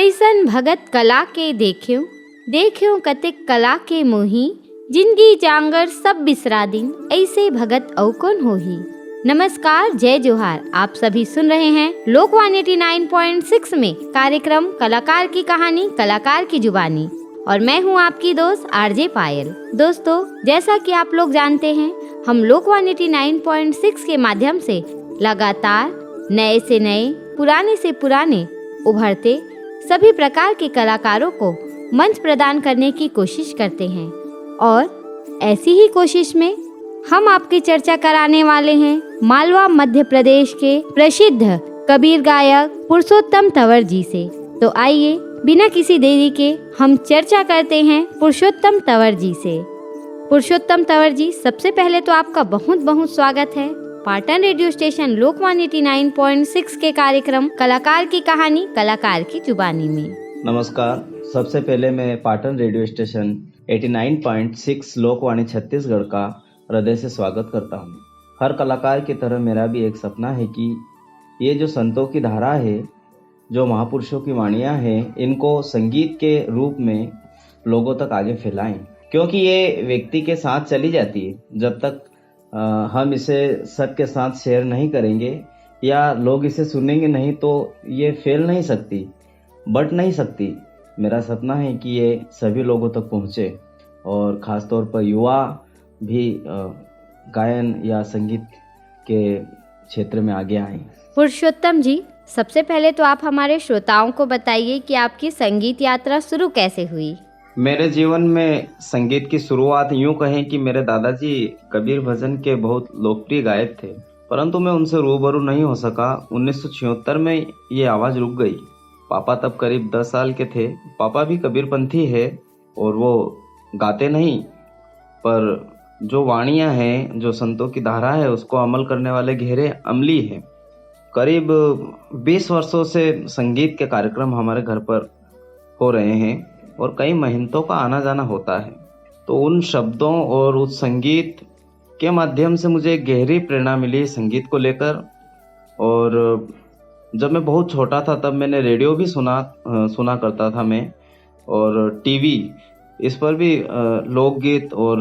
कैसन भगत कला के देख्यो, देख्यो कतिक कला के मोही, जिंदगी जांगर सब बिसरा दिन, ऐसे भगत औ कौन होही। नमस्कार, जय जोहार। आप सभी सुन रहे हैं लोकवाणी 89.6 में कार्यक्रम कलाकार की कहानी, कलाकार की जुबानी, और मैं हूं आपकी दोस्त आरजे पायल। दोस्तों, जैसा कि आप लोग जानते हैं, हम लोकवाणी 89.6 के माध्यम से लगातार नए से नए, पुराने से पुराने, उभरते सभी प्रकार के कलाकारों को मंच प्रदान करने की कोशिश करते हैं। और ऐसी ही कोशिश में हम आपकी चर्चा कराने वाले हैं मालवा मध्य प्रदेश के प्रसिद्ध कबीर गायक पुरुषोत्तम तंवर जी से। तो आइए बिना किसी देरी के हम चर्चा करते हैं पुरुषोत्तम तंवर जी से। पुरुषोत्तम तंवर जी, सबसे पहले तो आपका बहुत बहुत स्वागत है पाटन रेडियो स्टेशन लोकवाणी 89.6 के कार्यक्रम कलाकार की कहानी, कलाकार की जुबानी में। नमस्कार। सबसे पहले मैं पाटन रेडियो स्टेशन 89.6 लोकवाणी छत्तीसगढ़ का हृदय से स्वागत करता हूँ। हर कलाकार की तरह मेरा भी एक सपना है कि ये जो संतों की धारा है, जो महापुरुषों की वाणियाँ हैं, इनको संगीत के रूप में लोगों तक आगे फैलाएं, क्योंकि ये व्यक्ति के साथ चली जाती है। जब तक हम इसे सबके साथ शेयर नहीं करेंगे या लोग इसे सुनेंगे नहीं, तो ये फैल नहीं सकती, बढ़ नहीं सकती। मेरा सपना है कि ये सभी लोगों तक पहुँचे और ख़ास तौर पर युवा भी गायन या संगीत के क्षेत्र में आगे आएं। पुरुषोत्तम जी, सबसे पहले तो आप हमारे श्रोताओं को बताइए कि आपकी संगीत यात्रा शुरू कैसे हुई। मेरे जीवन में संगीत की शुरुआत यूं कहें कि मेरे दादाजी कबीर भजन के बहुत लोकप्रिय गायक थे, परंतु मैं उनसे रूबरू नहीं हो सका। 1976 में ये आवाज़ रुक गई। पापा तब करीब 10 साल के थे। पापा भी कबीरपंथी है और वो गाते नहीं, पर जो वाणियाँ हैं, जो संतों की धारा है, उसको अमल करने वाले गहरे अमली हैं। करीब 20 वर्षों से संगीत के कार्यक्रम हमारे घर पर हो रहे हैं और कई महंतों का आना जाना होता है। तो उन शब्दों और उस संगीत के माध्यम से मुझे गहरी प्रेरणा मिली संगीत को लेकर। और जब मैं बहुत छोटा था तब मैंने रेडियो भी सुना करता था मैं, और टीवी, इस पर भी लोकगीत और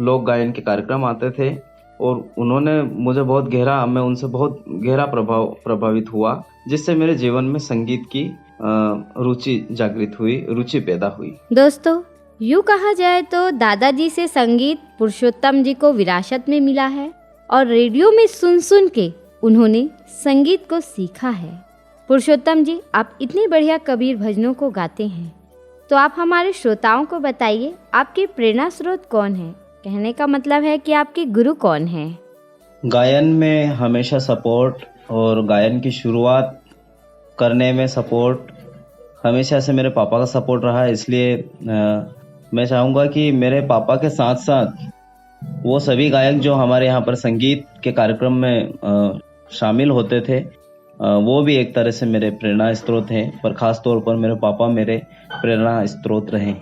लोक गायन के कार्यक्रम आते थे और उन्होंने मुझे मैं उनसे बहुत गहरा प्रभावित हुआ, जिससे मेरे जीवन में संगीत की रुचि जागृत हुई, रुचि पैदा हुई। दोस्तों, यूँ कहा जाए तो दादाजी से संगीत पुरुषोत्तम जी को विरासत में मिला है और रेडियो में सुन सुन के उन्होंने संगीत को सीखा है। पुरुषोत्तम जी, आप इतने बढ़िया कबीर भजनों को गाते हैं, तो आप हमारे श्रोताओं को बताइए आपके प्रेरणा स्रोत कौन है। कहने का मतलब है कि आपके गुरु कौन हैं। गायन में हमेशा सपोर्ट और गायन की शुरुआत करने में सपोर्ट हमेशा से मेरे पापा का सपोर्ट रहा है। इसलिए मैं चाहूँगा कि मेरे पापा के साथ साथ वो सभी गायक जो हमारे यहाँ पर संगीत के कार्यक्रम में शामिल होते थे, वो भी एक तरह से मेरे प्रेरणा स्रोत हैं, पर ख़ास तौर पर मेरे पापा मेरे प्रेरणा स्रोत रहे।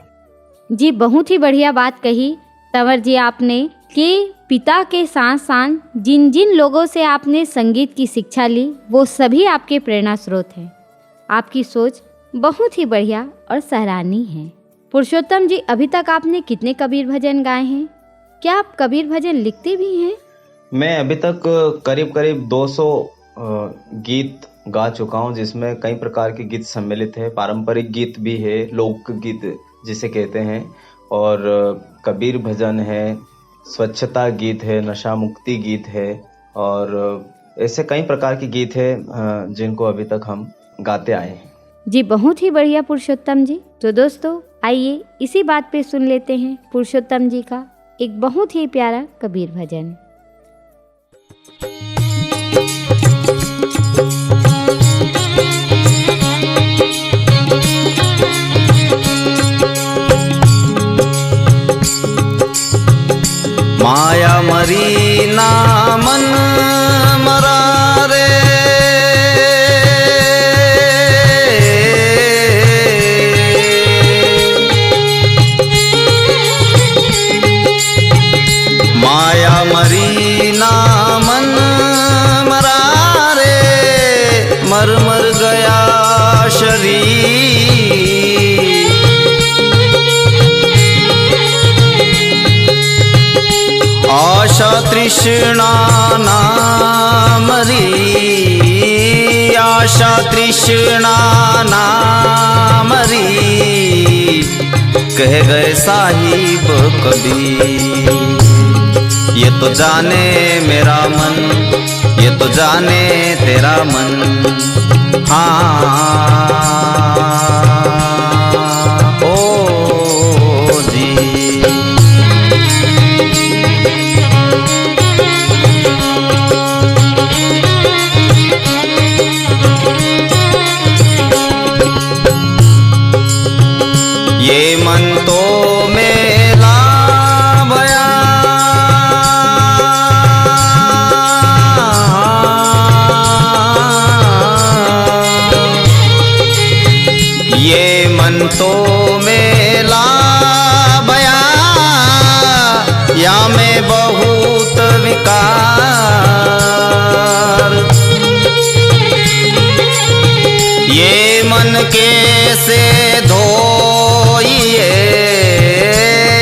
जी, बहुत ही बढ़िया बात कही तंवर जी आपने कि पिता के साथ साथ जिन जिन लोगों से आपने संगीत की शिक्षा ली, वो सभी आपके प्रेरणा स्रोत हैं। आपकी सोच बहुत ही बढ़िया और सराहनीय है। पुरुषोत्तम जी, अभी तक आपने कितने कबीर भजन गाए हैं? क्या आप कबीर भजन लिखते भी हैं? मैं अभी तक करीब 200 गीत गा चुका हूँ, जिसमें कई प्रकार के गीत सम्मिलित है। पारंपरिक गीत भी है, लोक गीत जिसे कहते हैं, और कबीर भजन है, स्वच्छता गीत है, नशा मुक्ति गीत है, और ऐसे कई प्रकार के गीत हैं जिनको अभी तक हम गाते आए हैं। जी, बहुत ही बढ़िया पुरुषोत्तम जी। तो दोस्तों, आइए इसी बात पे सुन लेते हैं पुरुषोत्तम जी का एक बहुत ही प्यारा कबीर भजन। माया मरी ना मन मरा रे, माया मरी ना मन मरा रे, मर मर गया शरीर आशा तृष्णा ना मरी, आशा तृष्णा ना मरी, कह गए साहिब कबीर। ये तो जाने मेरा मन, ये तो जाने तेरा मन, हाँ ओ जी। ये मन तो मेला भया, ये मन तो मेला भया, या में बहुत विकार। ये मन कैसे धोइए,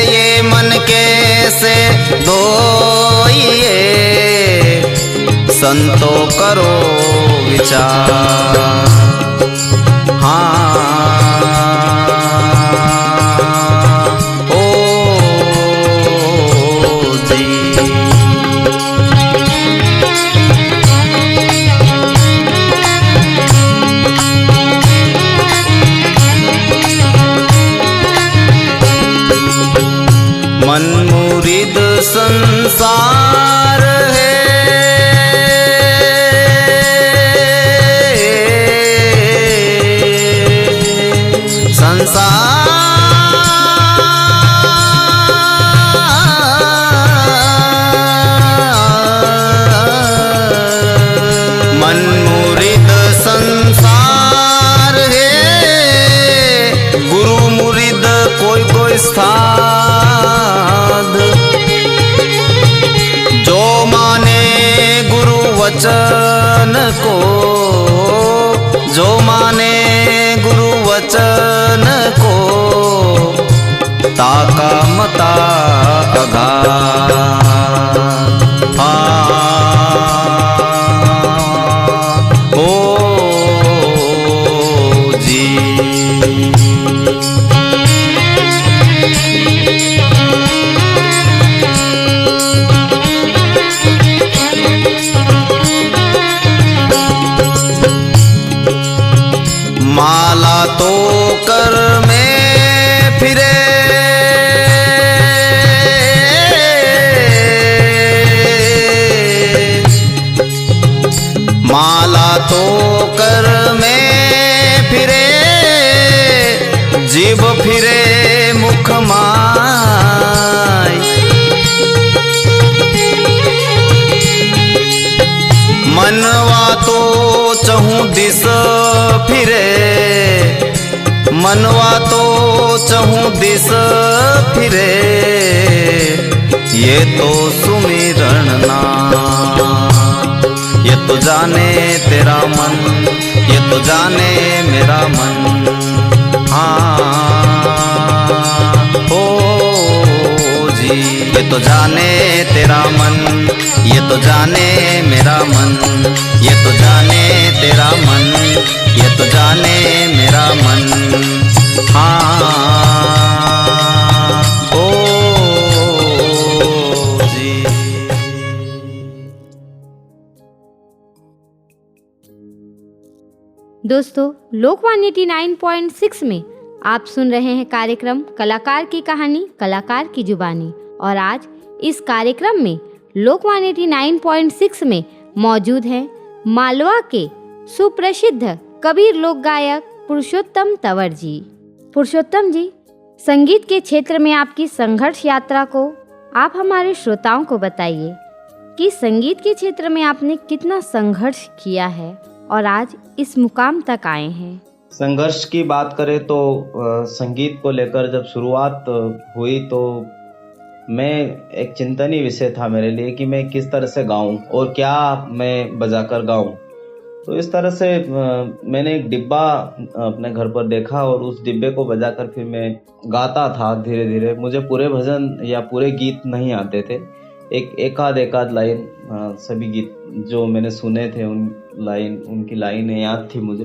ये मन कैसे धोइए, संतो करो विचार, हाँ ओ जी। मन मुरीद संसार है, मन मुरीद संसार है, गुरु मुरीद कोई कोई स्थान। जो माने गुरु वचन को, जो माने गुरु वचन को, ताका मता अघात, ओ जी। माला तो कर में फिरे, माला तो कर में फिरे, जीव फिरे मुख माय। मनवा तो चहूँ दिस फिरे, मनवा तो चहूँ दिस फिरे, ये तो सुमिरन ना, ये तो जाने तेरा मन, ये तो जाने मेरा मन, हाँ ओ जी। ये तो जाने तेरा मन, ये तो जाने मेरा मन, ये तो जाने तेरा मन, ये तो जाने मेरा मन, हाँ ओ जी। दोस्तों, लोकवाणी 89.6 में आप सुन रहे हैं कार्यक्रम कलाकार की कहानी, कलाकार की जुबानी। और आज इस कार्यक्रम में लोकवाणी 89.6 में मौजूद हैं मालवा के सुप्रसिद्ध कबीर लोक गायक पुरुषोत्तम तंवर जी। पुरुषोत्तम जी, संगीत के क्षेत्र में आपकी संघर्ष यात्रा को आप हमारे श्रोताओं को बताइए कि संगीत के क्षेत्र में आपने कितना संघर्ष किया है और आज इस मुकाम तक आए हैं। संघर्ष की बात करें तो संगीत को लेकर जब शुरुआत हुई तो मैं एक चिंतनीय विषय था मेरे लिए कि मैं किस तरह से गाऊं और क्या मैं बजाकर गाऊं। तो इस तरह से मैंने एक डिब्बा अपने घर पर देखा और उस डिब्बे को बजाकर फिर मैं गाता था धीरे धीरे। मुझे पूरे भजन या पूरे गीत नहीं आते थे, एक आध लाइन सभी गीत जो मैंने सुने थे उनकी लाइनें याद थी मुझे।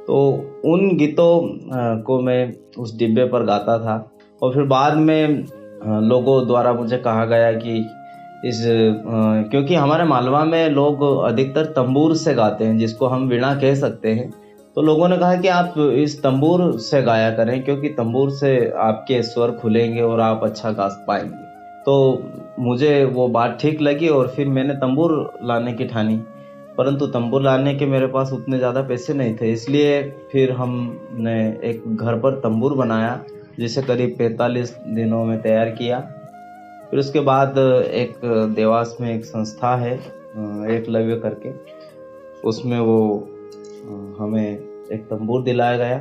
तो उन गीतों को मैं उस डिब्बे पर गाता था और फिर बाद में लोगों द्वारा मुझे कहा गया कि क्योंकि हमारे मालवा में लोग अधिकतर तंबूर से गाते हैं, जिसको हम वीणा कह सकते हैं। तो लोगों ने कहा कि आप इस तंबूर से गाया करें, क्योंकि तंबूर से आपके स्वर खुलेंगे और आप अच्छा गा पाएंगे। तो मुझे वो बात ठीक लगी और फिर मैंने तंबूर लाने की ठानी, परंतु तंबूर लाने के मेरे पास उतने ज़्यादा पैसे नहीं थे। इसलिए फिर हमने एक घर पर तंबूर बनाया, जिसे करीब 45 दिनों में तैयार किया। फिर उसके बाद एक देवास में एक संस्था है एकलव्य करके, उसमें वो हमें एक तंबूर दिलाया गया।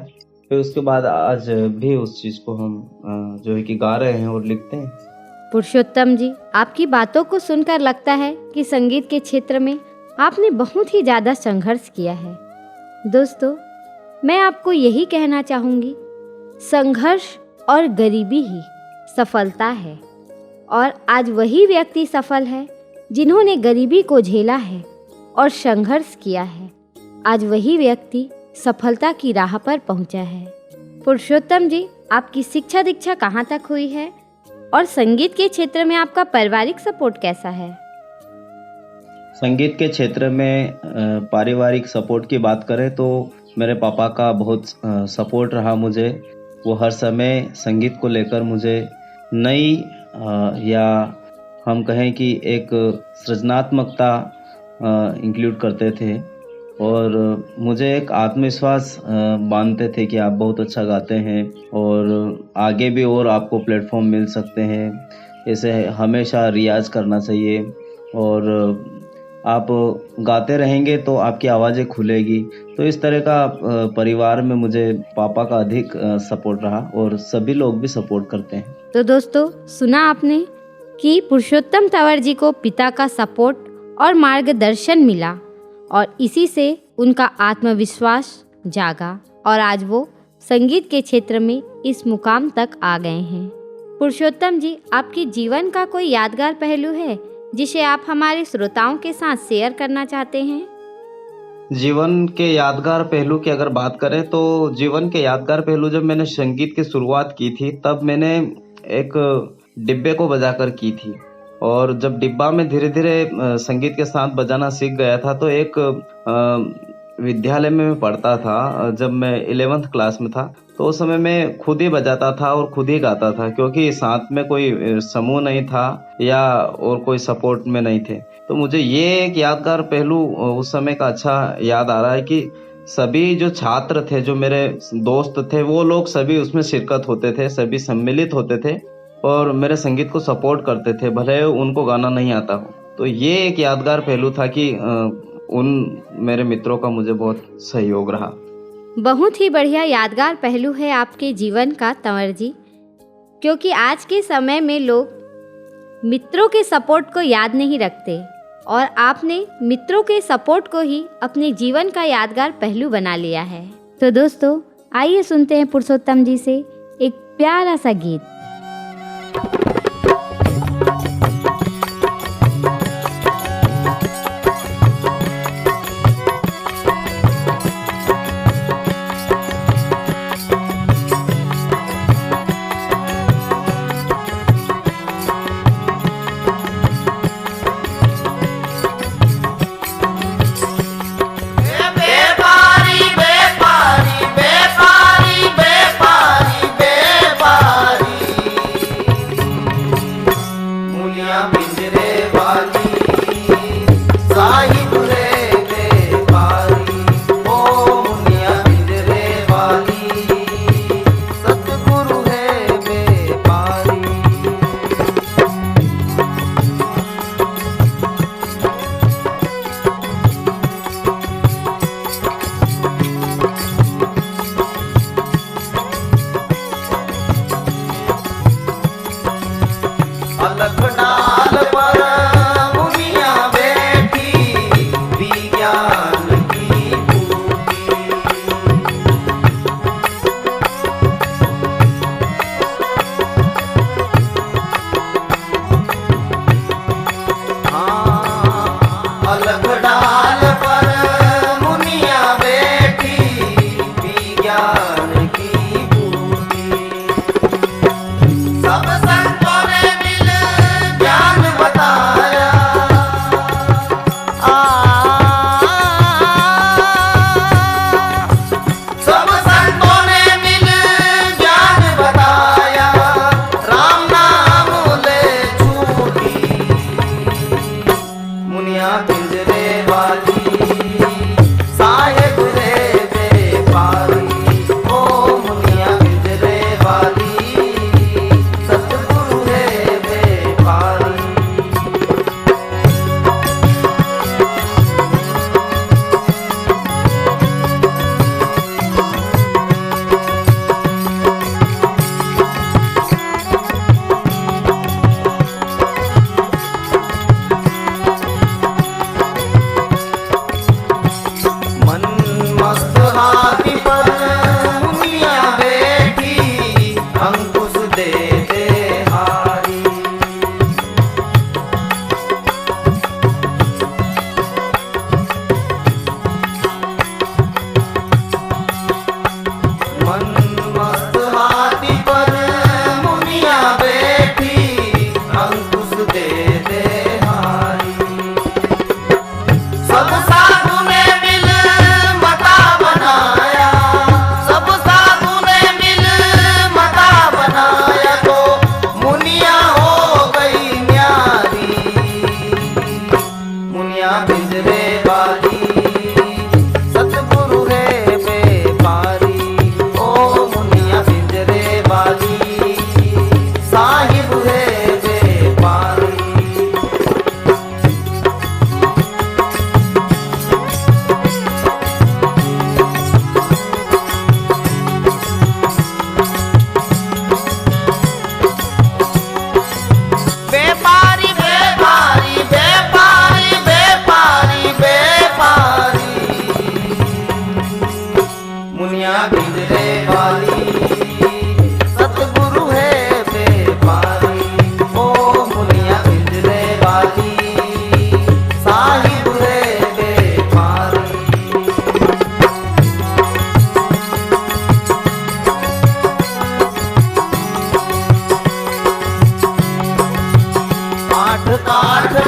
फिर उसके बाद आज भी उस चीज़ को हम जो है कि गा रहे हैं और लिखते हैं। पुरुषोत्तम जी, आपकी बातों को सुनकर लगता है कि संगीत के क्षेत्र में आपने बहुत ही ज़्यादा संघर्ष किया है। दोस्तों, मैं आपको यही कहना चाहूँगी, संघर्ष और गरीबी ही सफलता है। और आज वही व्यक्ति सफल है जिन्होंने गरीबी को झेला है और संघर्ष किया है। आज वही व्यक्ति सफलता की राह पर पहुंचा है। पुरुषोत्तम जी, आपकी शिक्षा दीक्षा कहाँ तक हुई है और संगीत के क्षेत्र में आपका पारिवारिक सपोर्ट कैसा है? संगीत के क्षेत्र में पारिवारिक सपोर्ट की बात करें तो मेरे पापा का बहुत सपोर्ट रहा मुझे। वो हर समय संगीत को लेकर मुझे नई या हम कहें कि एक सृजनात्मकता इंक्लूड करते थे और मुझे एक आत्मविश्वास बांधते थे कि आप बहुत अच्छा गाते हैं और आगे भी और आपको प्लेटफॉर्म मिल सकते हैं। ऐसे हमेशा रियाज करना चाहिए और आप गाते रहेंगे तो आपकी आवाज़ें खुलेगी। तो इस तरह का परिवार में मुझे पापा का अधिक सपोर्ट रहा और सभी लोग भी सपोर्ट करते हैं। तो दोस्तों, सुना आपने कि पुरुषोत्तम तंवर जी को पिता का सपोर्ट और मार्गदर्शन मिला और इसी से उनका आत्मविश्वास जागा और आज वो संगीत के क्षेत्र में इस मुकाम तक आ गए हैं। पुरुषोत्तम जी, आपके जीवन का कोई यादगार पहलू है जिसे आप हमारे श्रोताओं के साथ शेयर करना चाहते हैं? जीवन के यादगार पहलू की अगर बात करें तो जीवन के यादगार पहलू, जब मैंने संगीत की शुरुआत की थी तब मैंने एक डिब्बे को बजाकर की थी और जब डिब्बा में धीरे धीरे संगीत के साथ बजाना सीख गया था तो एक विद्यालय में मैं पढ़ता था। जब मैं 11th क्लास में था तो उस समय मैं खुद ही बजाता था और खुद ही गाता था, क्योंकि साथ में कोई समूह नहीं था या और कोई सपोर्ट में नहीं थे। तो मुझे ये एक यादगार पहलू उस समय का अच्छा याद आ रहा है कि सभी जो छात्र थे, जो मेरे दोस्त थे, वो लोग सभी उसमें शिरकत होते थे, सभी सम्मिलित होते थे और मेरे संगीत को सपोर्ट करते थे, भले उनको गाना नहीं आता हो। तो ये एक यादगार पहलू था कि उन मेरे मित्रों का मुझे बहुत सहयोग रहा। बहुत ही बढ़िया यादगार पहलू है आपके जीवन का तंवर जी, क्योंकि आज के समय में लोग मित्रों के सपोर्ट को याद नहीं रखते और आपने मित्रों के सपोर्ट को ही अपने जीवन का यादगार पहलू बना लिया है। तो दोस्तों, आइए सुनते हैं पुरुषोत्तम जी से एक प्यारा सा गीत। अलख डाल पर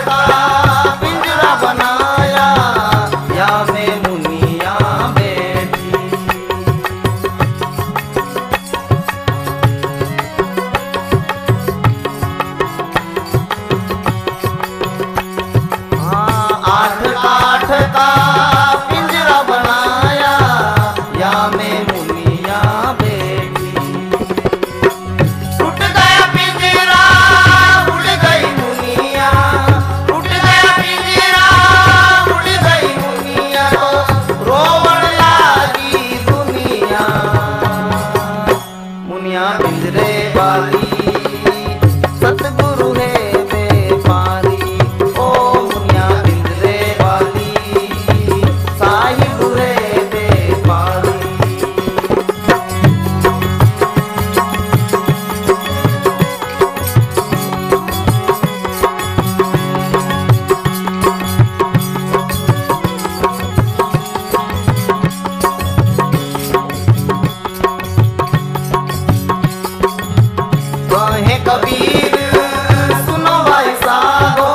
का पिंजरा बनाया, या में मुनिया बैठी। हाँ, आठ काठ का पिंजरा बनाया, या में मुनिया बैठी। टूट गया पिंजरा, उड़ गई मुनिया, टूट गया पिंजरा, उड़ गई मुनिया, तो रोवण लागी दुनिया। मुनिया पिंजरे वाली सतगुरु है व्यापारी, ओ मुनिया पिंजरे वाली साहिब है व्यापारी। कहे कबीर सुनो भाई साधो,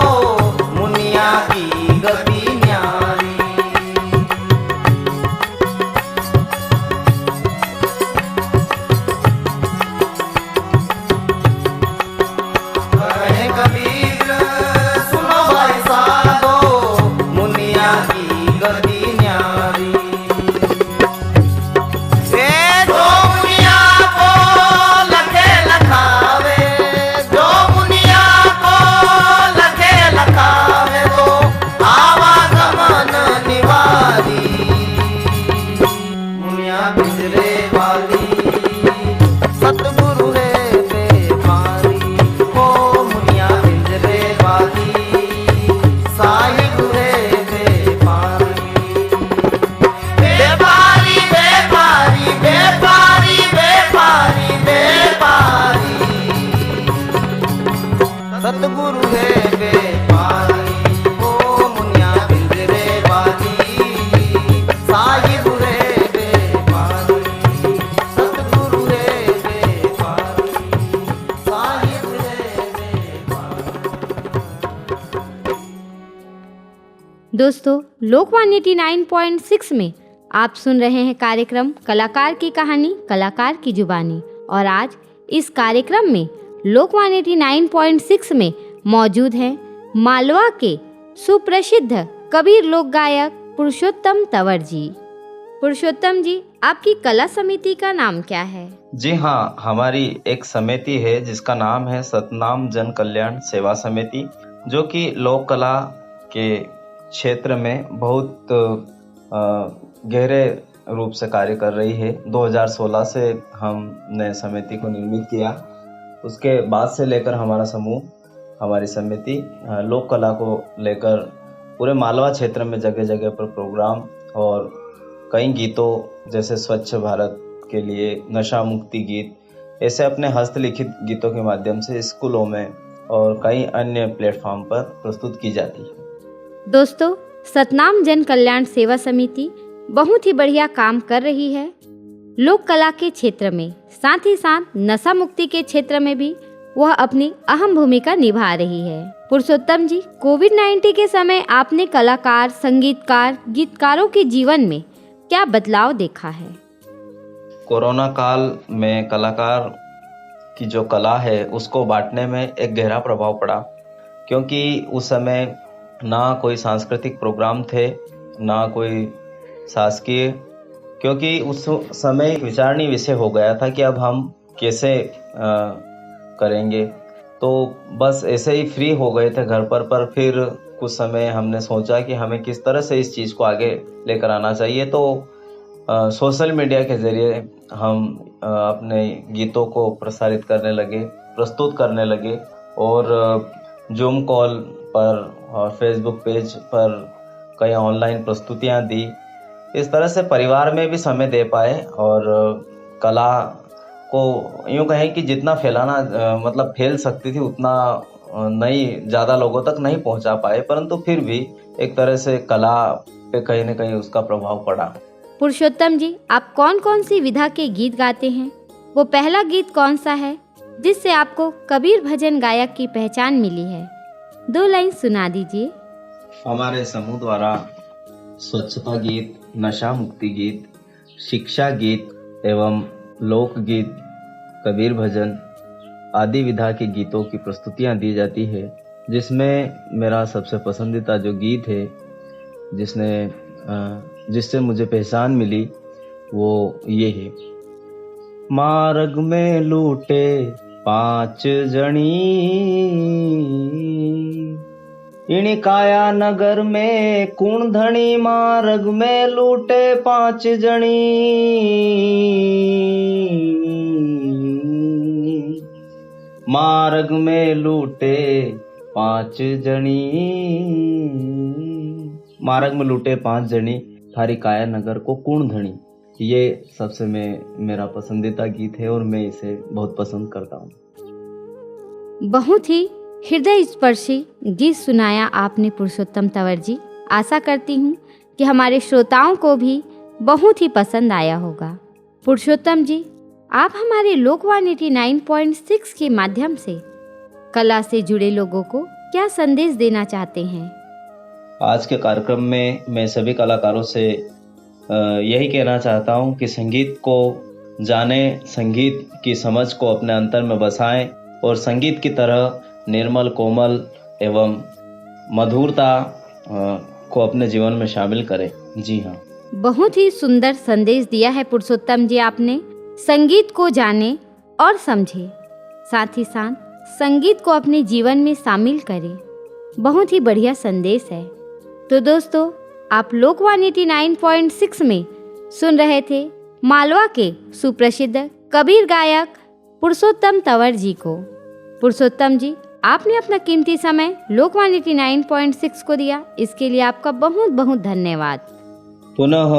मुनिया की गति न्यारी। कहे कबीर सुनो भाई साधो, मुनिया की गति न्यारी। जो मुनिया को लखे लखावे, जो मुनिया को लखे लखावे, तो आवागमन निवारी। मुनिया पिंजरे वाली सतगुरु है व्यापारी, ओ मुनिया पिंजरे वाली साहिब है व्यापारी। व्यापारी व्यापारी व्यापारी व्यापारी व्यापारी, सतगुरु है व्यापारी, ओ मुनिया पिंजरे वाली साहिब है व्यापारी। सतगुरु है व्यापारी, साहिब है व्यापारी। दोस्तों, लोकवाणी 89.6 में आप सुन रहे हैं कार्यक्रम कलाकार की कहानी, कलाकार की जुबानी। और आज इस कार्यक्रम में लोकवाणी 89.6 में मौजूद हैं मालवा के सुप्रसिद्ध कबीर लोक गायक पुरुषोत्तम तंवर जी। पुरुषोत्तम जी, आपकी कला समिति का नाम क्या है? जी हाँ, हमारी एक समिति है जिसका नाम है सतनाम जन कल्याण सेवा समिति, जो कि लोक कला के क्षेत्र में बहुत गहरे रूप से कार्य कर रही है। 2016 से हमने समिति को निर्मित किया। उसके बाद से लेकर हमारा समूह, हमारी समिति लोक कला को लेकर पूरे मालवा क्षेत्र में जगह जगह पर प्रोग्राम और कई गीतों जैसे स्वच्छ भारत के लिए, नशा मुक्ति गीत, ऐसे अपने हस्तलिखित गीतों के माध्यम से स्कूलों में और कई अन्य प्लेटफॉर्म पर प्रस्तुत की जाती है। दोस्तों, सतनाम जन कल्याण सेवा समिति बहुत ही बढ़िया काम कर रही है लोक कला के क्षेत्र में, साथ ही साथ नशा मुक्ति के क्षेत्र में भी वह अपनी अहम भूमिका निभा रही है। पुरुषोत्तम जी, कोविड-19 के समय आपने कलाकार, संगीतकार, गीतकारों के जीवन में क्या बदलाव देखा है? कोरोना काल में कलाकार की जो कला है उसको बांटने में एक गहरा प्रभाव पड़ा, क्योंकि उस समय ना कोई सांस्कृतिक प्रोग्राम थे, ना कोई शासकीय, क्योंकि उस समय एक विचारणीय विषय हो गया था कि अब हम कैसे करेंगे। तो बस ऐसे ही फ्री हो गए थे घर पर फिर कुछ समय हमने सोचा कि हमें किस तरह से इस चीज़ को आगे लेकर आना चाहिए। तो सोशल मीडिया के ज़रिए हम अपने गीतों को प्रसारित करने लगे, प्रस्तुत करने लगे, और जूम कॉल पर और फेसबुक पेज पर कई ऑनलाइन प्रस्तुतियां दी। इस तरह से परिवार में भी समय दे पाए और कला को यूँ कहें कि जितना फैलाना मतलब फैल सकती थी उतना नहीं, ज़्यादा लोगों तक नहीं पहुंचा पाए, परंतु फिर भी एक तरह से कला पे कहीं न कहीं उसका प्रभाव पड़ा। पुरुषोत्तम जी, आप कौन कौन सी विधा के गीत गाते हैं? वो पहला गीत कौन सा है जिससे आपको कबीर भजन गायक की पहचान मिली है? 2 लाइन सुना दीजिए। हमारे समूह द्वारा स्वच्छता गीत, नशा मुक्ति गीत, शिक्षा गीत एवं लोकगीत, कबीर भजन आदि विधा के गीतों की प्रस्तुतियां दी जाती है, जिसमें मेरा सबसे पसंदीदा जो गीत है जिससे मुझे पहचान मिली वो ये है। मार्ग में लूटे 5 जनी, इण काया नगर में कुण धनी। मार्ग में लूटे 5 जनी, मार्ग में लूटे 5 जनी। मार्ग में लूटे 5 जनी, थारी काया नगर को कुण धनी। ये सबसे मेरा पसंदीदा गीत है और मैं इसे बहुत पसंद करता हूँ। बहुत ही हृदय स्पर्शी गीत सुनाया आपने पुरुषोत्तम तंवर जी। आशा करती हूँ कि हमारे श्रोताओं को भी बहुत ही पसंद आया होगा। पुरुषोत्तम जी, आप हमारे लोकवाणी 89.6 के माध्यम से कला से जुड़े लोगों को क्या संदेश देना चाहते हैं? आज के कार्यक्रम में मैं सभी कलाकारों से यही कहना चाहता हूँ कि संगीत को जाने, संगीत की समझ को अपने अंतर में बसाएं और संगीत की तरह निर्मल, कोमल एवं मधुरता को अपने जीवन में शामिल करें। जी हाँ, बहुत ही सुंदर संदेश दिया है पुरुषोत्तम जी आपने। संगीत को जाने और समझे, साथ ही साथ संगीत को अपने जीवन में शामिल करें। बहुत ही बढ़िया संदेश है। तो दोस्तों, आप लोकवाणी 89.6 में सुन रहे थे मालवा के सुप्रसिद्ध कबीर गायक पुरुषोत्तम तंवर जी को। पुरुषोत्तम जी, आपने अपना कीमती समय लोकवाणी 89.6 को दिया, इसके लिए आपका बहुत बहुत धन्यवाद। पुनः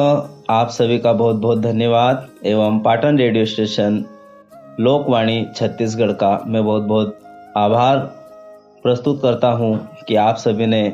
आप सभी का बहुत बहुत धन्यवाद एवं पाटन रेडियो स्टेशन लोकवाणी छत्तीसगढ़ का मैं बहुत बहुत आभार प्रस्तुत करता हूं कि आप सभी ने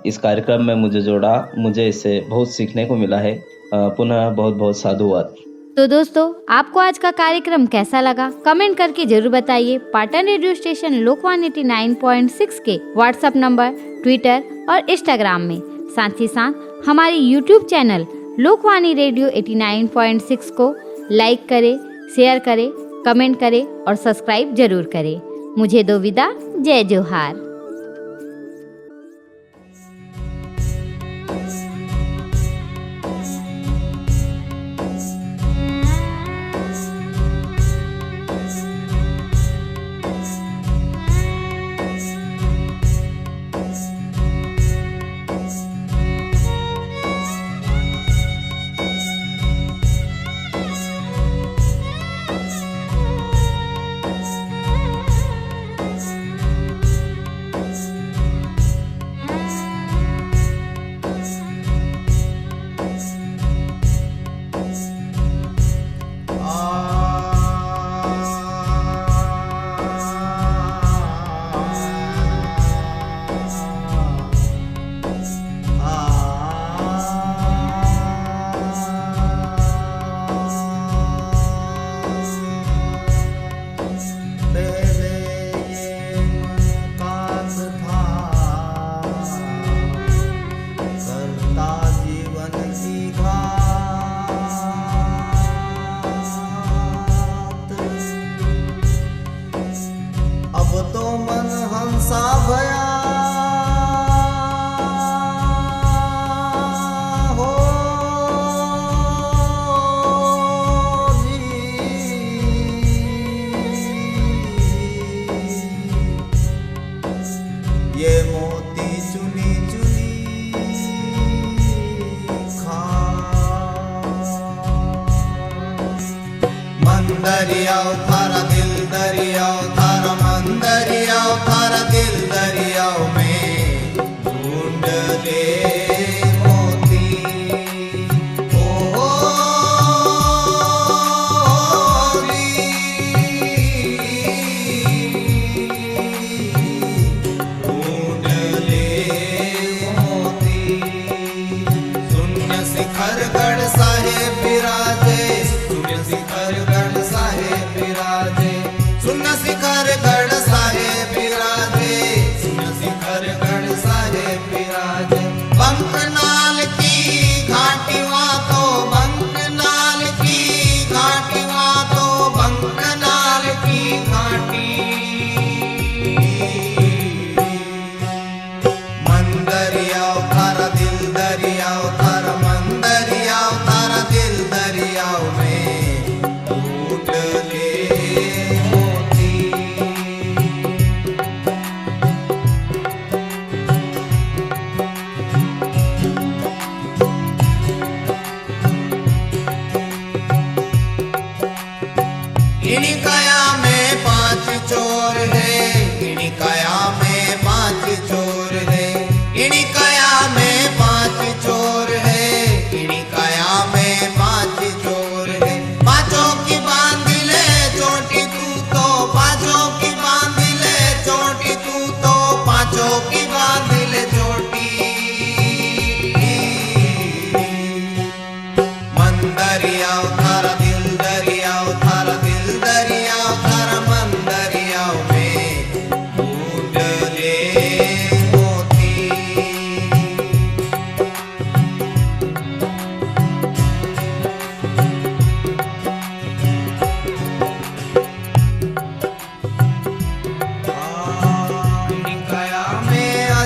इस कार्यक्रम में मुझे जोड़ा। मुझे इससे बहुत सीखने को मिला है। पुनः बहुत बहुत साधुवाद। तो दोस्तों, आपको आज का कार्यक्रम कैसा लगा कमेंट करके जरूर बताइए। पाटन रेडियो स्टेशन लोकवाणी 89.6 के व्हाट्सएप नंबर, ट्विटर और इंस्टाग्राम में, साथ ही साथ हमारे यूट्यूब चैनल लोकवाणी रेडियो 89.6 को लाइक करें, शेयर करें, कमेंट करें और सब्सक्राइब जरूर करें। मुझे दो विदा। जय जोहार। दरियाओ थारा दिल दरियाओ थारा मन दरियाओ थारा दिल दरियाओ में ढूंढ ले मोती। ओ ढूंढ ले मोती। शून्य शिखरगढ़ साहेब विराजे, शून्य शिखरगढ़ साहेब विराजे, शून्य शिखर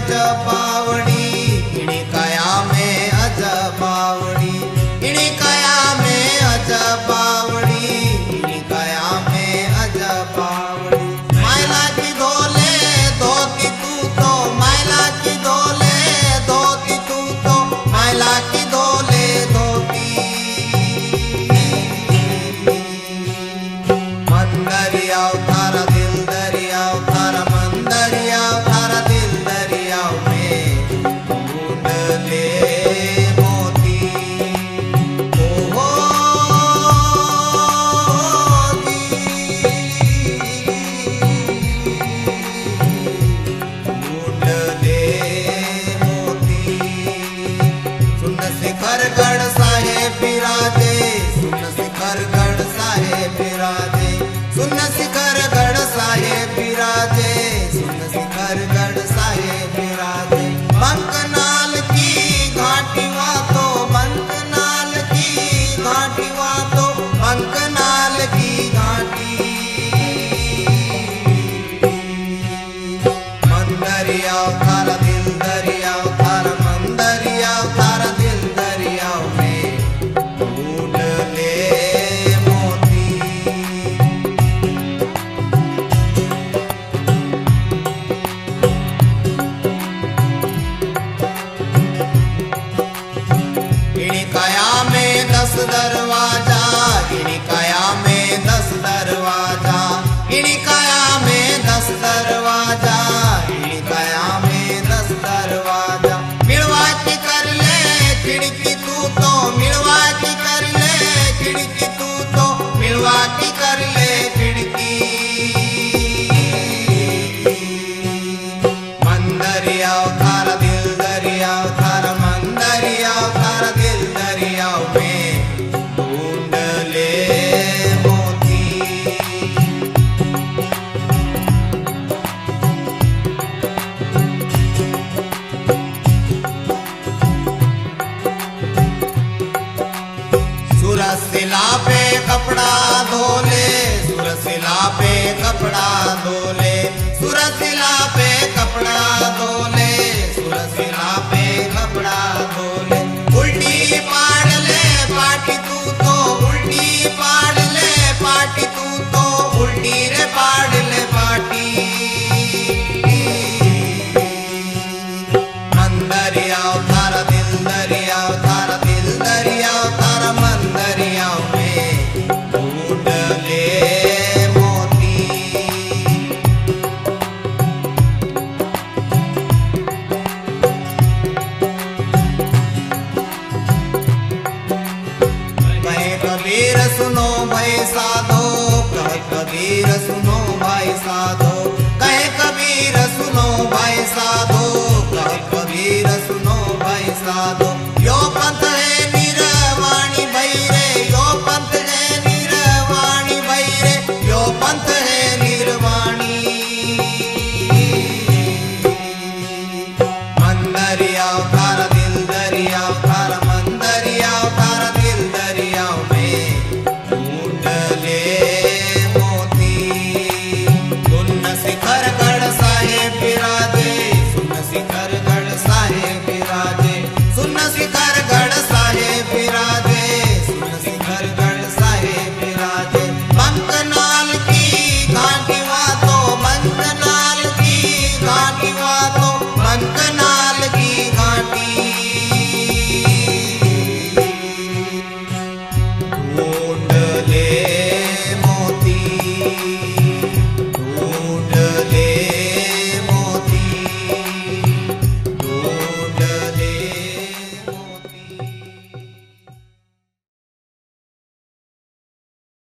अजबावणी इणी कया में अजबावणी इणी कया में अजबावणी इणी कया में अजबावणी मैला की धोले धोती तू तो मैला की धोले धोती तू तो मैला की धोले धोती मन दरिया थारा दिल दरिया थारा मन दरिया थारा दिल दरिया में ढूंढ ले मोती ओ ढूंढ ले मोती सुन शिखरगढ़ साहेब बिराजे सुन शिखरगढ़ साहेब बिराजे सुन शिखरगढ़ साहेब बिराजे सुन शिखरगढ़ साहेब बिराजे बंकनाल की घाटी वातो बंकनाल की घाटी वातो बंकनाल की घाटी मन दरिया थारा दिल दरिया थारा मन दरिया थारा दिल दरिया में ढूंढ ले मोती इणी कया में 10 दरवाजा इणी कया में 10 दरवाजा इणी कया में 10 दरवाजा इणी कया में 10 दरवाजा मिलवा की कर ले खिड़की तू तो मिलवा की कर ले खिड़की तू तो मिलवा की कर ले खिड़की मन दरिया थारा दिल दरिया थारा मन दरिया थारा दिल दरिया में ढूंढ ले मोती सुरसिला पे कपड़ा धोले सुरसिला पे कपड़ा धोले सुरसिला पे कपड़ा धोले